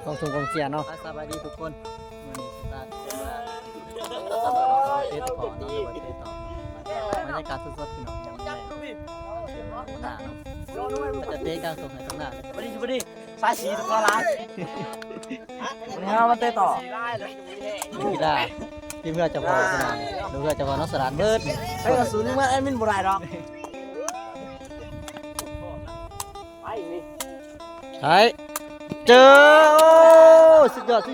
กองทุนกองเชียร์เนาะสวัสดีทุกคนวันนี้สตาร์ทเตะต่อเนาะเตะต่อบรรยากาศสดๆพี่น้องยังไม่ได้หน้าเนาะจะเตะกลางส่งให้ข้างหน้าเลยวันนี้สายสีทุกคนร้านวันนี้เรามาเตะต่อกีฬาที่เพื่อจะพอขนาดดูเพื่อจะพอน้องสลัดเบิร์ดไอ้กระสุนนี่มันแอดมินบุไรหรอกใช่เจอโอ้สุดยอดเยี่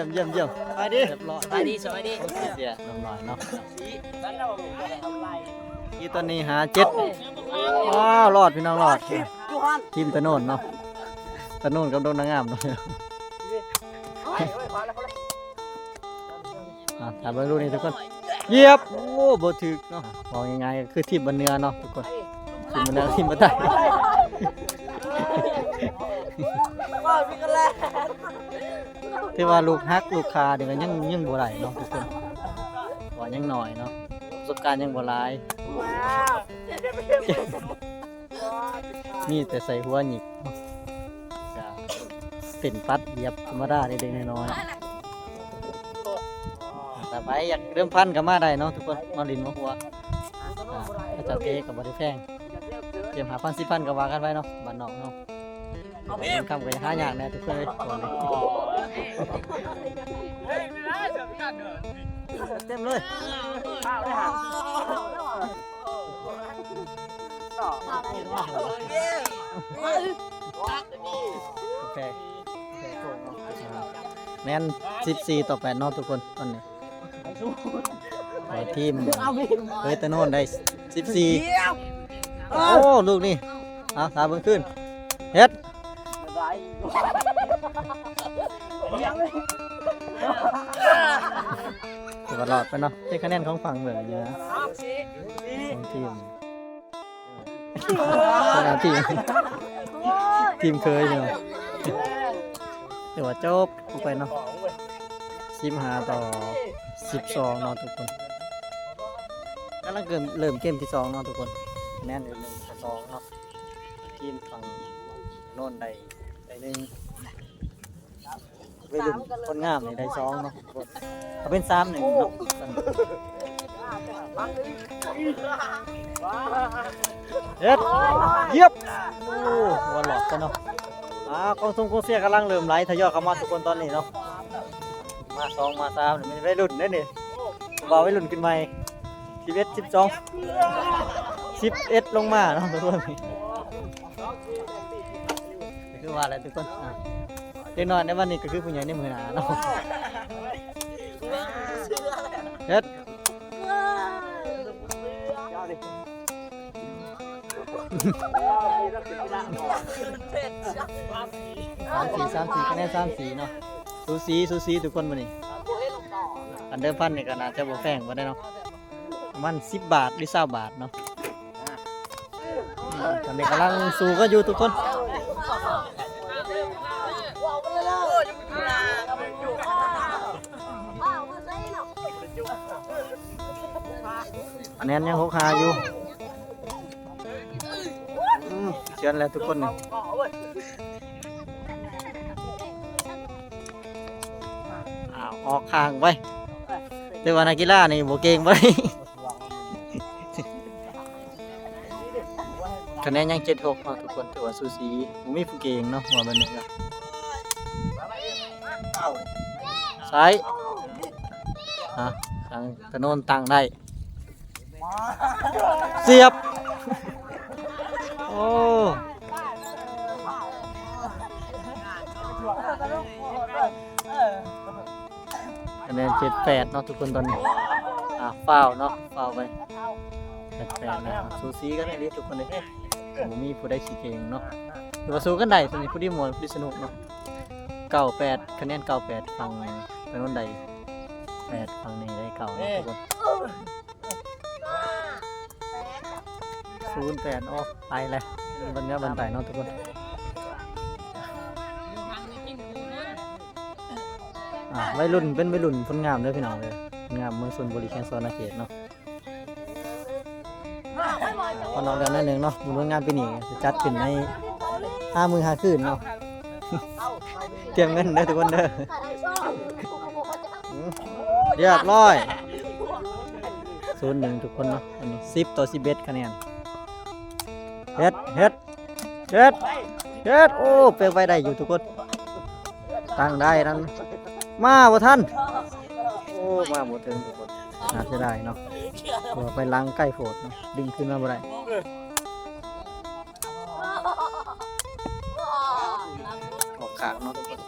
ยมไปดิเรียบร้อยไปดิสวัสดีเสียน้ำลายเนาะที่ตอนนี้หาเจ็ดว้าวรอดพี่น้องรอดทีมตะโนนเนาะตะโนนกับโดนนางงามเนาะถามเบิ่งดูนี่ทุกคนเยียบโอ้บ่ถึกเนาะบอกยังไงคือทีมบนเนื้อเนาะทุกคนทีมบนเนื้อทีมบนใต้ที่ว่าลูกฮักลูกคาเดี๋ยวก็ยังบ่ไหลเนาะทุกคนว่ายังหน่อยเนาะประสบการณ์ยังบ่หลายนี่แต่ใส่หัวหยิกเป็นปัดเหยียบธรรมดาเด็กๆน้อยๆแต่ไปอยากเริ่มพันกับมาได้เนาะทุกคนมาลินมาหัวถ้าจะเตะกับบริแพงเตรียมหาพันสิพันกับว่ากันไว้เนาะบ้านนอกเนาะคำกันหาอย่างแน่ทุกคนเลยเต็มเลยโอเคแม่น14-8เนาะทุกคนตอนนี้ทีมเฮ้ยตะโน่นได้14โอ้ลูกนี่ตาเบิ่งขึ้นเฮ็ดตลอดไปเนาะได้คะแนนของฝั่งเหมือนเยอะของทีมทีมเคยเนาะเดี๋ยวจบไปเนาะ15-12เนาะทุกคนกำลังเริ่มเกมที่2เนาะทุกคนคะแนน1-2เนาะทีมฝั่งโน่นได้1ไปลุ้นคนงามในได้2เนาะเขาเป็น3-1เนาะเฮ็ดเยียบโอ้วันหลอกกันเนาะกองทรงกองเสียกำลังเริ่มไหลทยอยเข้ามาทุกคนตอนนี้เนาะมา2มา3นี่ไม่ได้ลุ้นได้นี่บ่าวไว้ลุ้นขึ้นใหม่11 12 11ลงมาเนาะทุกคนนี่คือว่าอะไรทุกคนเด็กน้อยในวันนี้ก็คือผู้ใหญ่ในมือหนาเนาะเฮ็ด3-4คะแนน3-4เนาะสูสีทุกคนมานี่อันเดิมพันนี่ก็น่าจะบ่แพงบ่ได้เนาะมัน10 บาทหรือ20 บาทเนาะตอนนี้กำลังสู้ก็อยู่ทุกคนอันนี้ยัง6-5อยู่เชิญแล้วทุกคนนี่ออกข้างไปเดี๋ยวนักกีฬานี่โบเก่งไปคะแนนยัง7-6เนาะทุกคนถือว่าสูสีผมมีผู้เก่งเนาะหัวมันหนึ่งซ้ายทางถนนตั้งได้เสียบโอ้คะแนน7-8เนาะทุกคนตอนนี้ฟาวเนาะฟาวไป8นะสูสีกันได้ทุกคนเลยผมมีผู้ได้สีเก่งเนาะถือว่าสู้กันได้ตอนนี้ผู้ที่มวยผู้ที่สนุกเนาะ9-8คะแนน9-8ฝั่งถนนใด8ฝั่งนี้ได้9นะทุกคน0-8อ๋อไปเลยบนเนื้อบนไตเนาะทุกคนวัยรุ่นเป็นวัยรุ่นคนงามด้วยพี่น้องเลยงามเมืองชลบุรีแคนซอนนาเขตเนาะ พอน้องเดือนนั้นหนึ่งเนาะมืองานปีนี้จะจัดขึ้นใน5 มื้อ5 คืนเนาะ เตรียมเงินเด้อทุกคนเด้อเรียบร้อย0-1ทุกคนเนาะอันนี้10-11คะแนนเฮ็ดโอ้เปลวไฟได้อยู่ทุกคนตั้งได้นั้นมาบ่ทันโอ้มาบ่ถึงทุกคนน่าจะได้เนาะเดี๋ยวไปล้างใกล้โฟดเนาะดึงขึ้นมาบ่ได้ออกขางเนาะทุกคน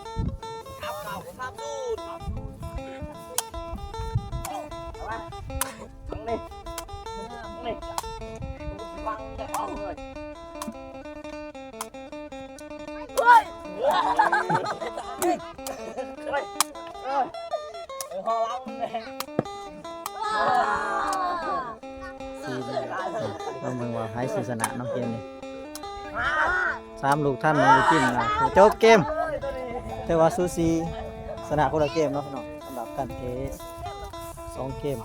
ต้องเบิ่งว่าให้ศาสนาน้องเกมนี่3 ลูกท่านมันกินนะจบเกมแต่ว่าซูซีชนะคนละเกมเนาะพี่น้องสำหรับการเท2 เกม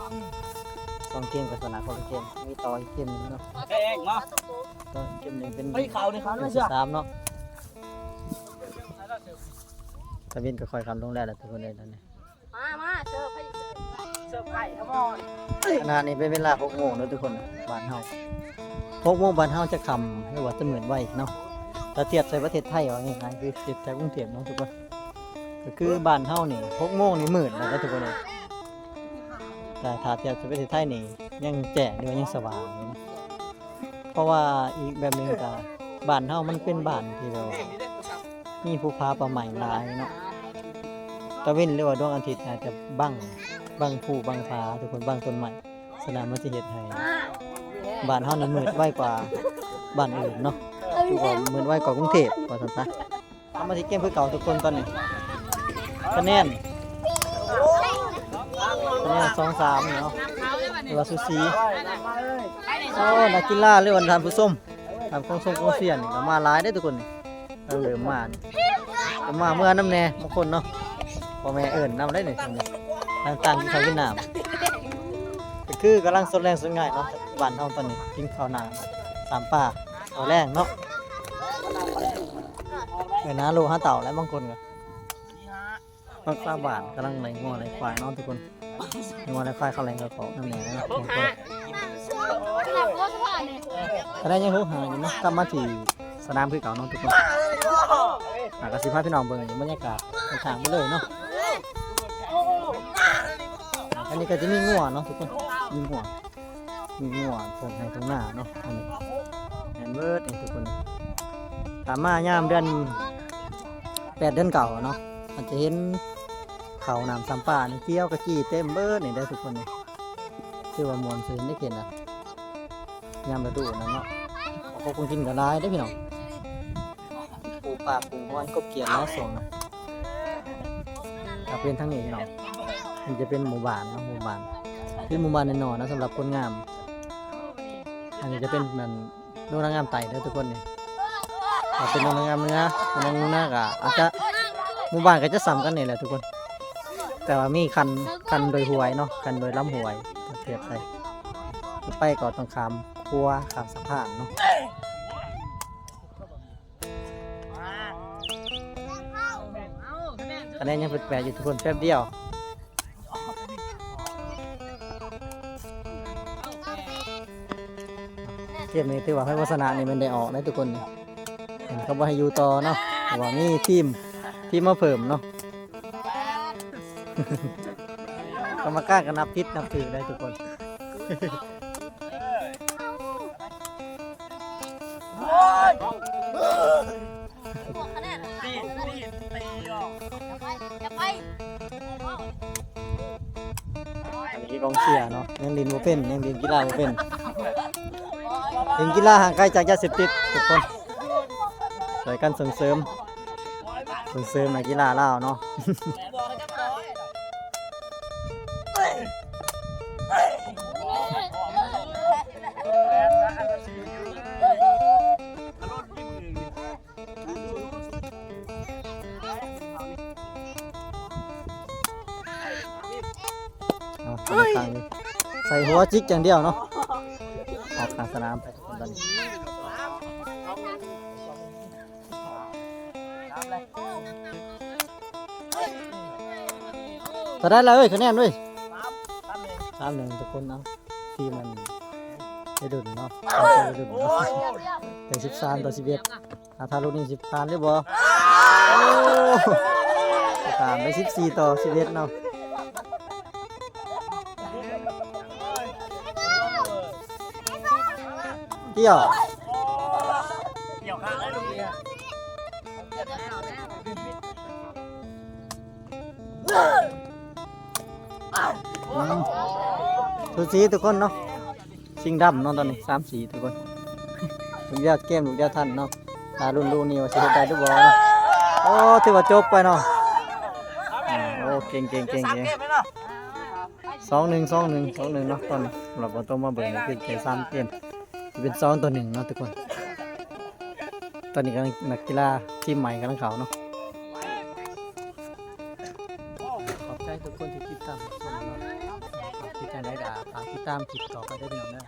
กับชนะคนละเกมมีต่ออีกเกมนึงเนาะ เองเนาะ ต่ออีกเกมนึงเป็น เฮ้ยเขาเนี่ยเขาไม่เชื่อ 3เนาะตะวินก็ค่อยคำลงแล้วทุกคนเลยตอนนี้ มาเสิร์ฟให้ เสิร์ฟไก่ทั้งหมด ขณะนี้เป็นเวลา6 โมงแล้วทุกคนบ้านเฮา6 โมงบ้านเฮาจะค่ำหรือว่าจะเหมือนไว้เนาะถ้าเทียบใส่ประเทศไทยว่าง่ายๆคือเทียบจากกรุงเทพเนาะทุกคนก็คือบ้านเฮานี่6 โมงนี่มืดแล้วทุกคนเลยแต่ถ้าเทียบกับประเทศไทยนี่ยังแจ้งหรือว่ายังสว่างอยู่นะเพราะว่าอีกแบบนึงก็บ้านเฮามันเป็นบ้านที่แบบว่ามีภูผาป่าไม้หลายเนาะตะเวนหรือว่าดวงอาทิตย์อาจจะบังภูบังผาทุกคนบังต้นไม้สนามมันจะเฮ็ดให้บ้านเฮานี่มืดไวกว่าบ้านอื่นเนาะทุกคนมืดไวกว่ากรุงเทพว่าซั่นซะเอามาที่เกมคือเก่าทุกคนตอนนี้คะแนน2-3เนาะหรือว่าซูซีโอ้นักกีฬาหรือว่าท่านผู้ชมท่านกองเชียร์นี่ก็มาหลายเด้อทุกคนนี่เริ่มมานี่ก็มาเมื่อน้ำแน่บางคนเนาะพ่อแม่เอิ้นนำได้นี่ต่างๆที่เขากินน้ำก็คือกำลังสดแรงสดง่ายเนาะบ้านเฮาตอนนี้กินข้าวหน้า3 ป่าเอาแรงเนาะนะลูกหาเต่าแล้วบางคนก็บางป้าบ้านกำลังไหลงัวไหลควายเนาะทุกคนงัวไหลควายเขาแรงก็ขอน้ำแหน่งนะครับบางคนก็ได้ยังหูหาอยู่เนาะกลับมาที่สนามคือเก่าเนาะทุกคนกระสิบ5พี่น้องเบิ่งบรรยากาศทางไปเลยเนาะอันนี้ก็จะมีงัวเนาะทุกคนมีงัวตรงให้ตรงหน้าเนาะอันนี้แอนเวิร์ดทุกคนถามมายามเดือน8 เดือนเก่าเนาะมันจะเห็นเขาน้ำ3 ป่านี่เกี่ยวกระจี้เต็มเบิร์ดนี่ได้ทุกคนนี่ชื่อว่ามวลซื้อได้เห็นนะยามฤดูนั้นเนาะเขาคงกินกันได้ได้พี่น้องปูปลาปูม้อนกบเกียร์แล้วส่งนะถ้าเป็นทั้งนี้พี่น้องมันจะเป็นหมู่บ้านเนาะหมู่บ้านเป็นหมู่บ้านแน่นอนนะสำหรับคนงามอันนี้จะเป็นมันโรงงานไต่ได้ทุกคนนี่ถ้าเป็นโรงงานเนื้อก็อาจจะหมู่บ้านก็จะซ้ำกันนี่แหละทุกคนแต่ว่ามีคันโดยหวยเนาะคันโดยลำหวยเทียบใส่ไปก่อนต้องข้ามครัวข้ามสะพานเนาะคะแนนยังเป็น8อยู่ทุกคนแป๊บเดียวเกมนี้ถือว่าให้วาสนานี่มันได้ออกนะทุกคนนี่เขาบอกให้อยู่ต่อเนาะว่ามีทีมมาเพิ่มเนาะ กรรมการก็นับทิศนับถือได้ทุกคนอันนี้กองเชียร์เนาะยังลินโมเป็นยังลินกีฬาโมเป็นลินกีฬาห่างไกลจากยาเสพติดทุกคนช่วยกันส่งเสริมนักกีฬาลาวเนาะใส่หัวจิกอย่างเดียวเนาะ ออกกลางสนามไปทุกคนตอนนี้จะได้แล้วเอ้ยคะแนนด้วย3-1ทุกคนเนาะทีมมันได้ดุนเนาะได้ดุนเนาะแต่13-11ถ้าลูกนี้10ผ่านหรือบ่โอ้ผ่านไป14-11เนาะเกี่ยว เกี่ยวข้างแล้วลูกเนี่ย สูสีทุกคนเนาะชิงดำเนาะตอนนี้3-4ทุกคนลูกยาเกมลูกยาทันเนาะตารุ่นนี่ว่าสิเฮ็ดได้หรือบ่เนาะโอ้ถือว่าจบไปเนาะโอ้เก่ง2-1 เนาะตอนนี้สำหรับบ่ต้องมาเบิ่งนี่คือแค่3เกมสิเป็น2-1เนาะทุกคนตอนนี้กำลังนักกีฬาทีมใหม่กำลังเข้าเนาะขอบใจทุกคนที่ติดตามชมเนาะที่จะได้ฝากติดตามคลิปต่อไปได้พี่น้องเด้อ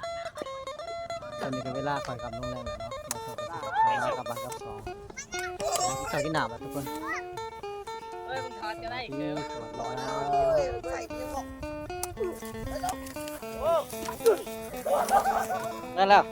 ตอนนี้ก็เวลาก่อนกลับโรงแรมแล้วเนาะมาต่อกันกับบ้านกับ2ที่ข้าวกินน้ำแล้วทุกคนมึงถอดก็ได้ได้แล้ว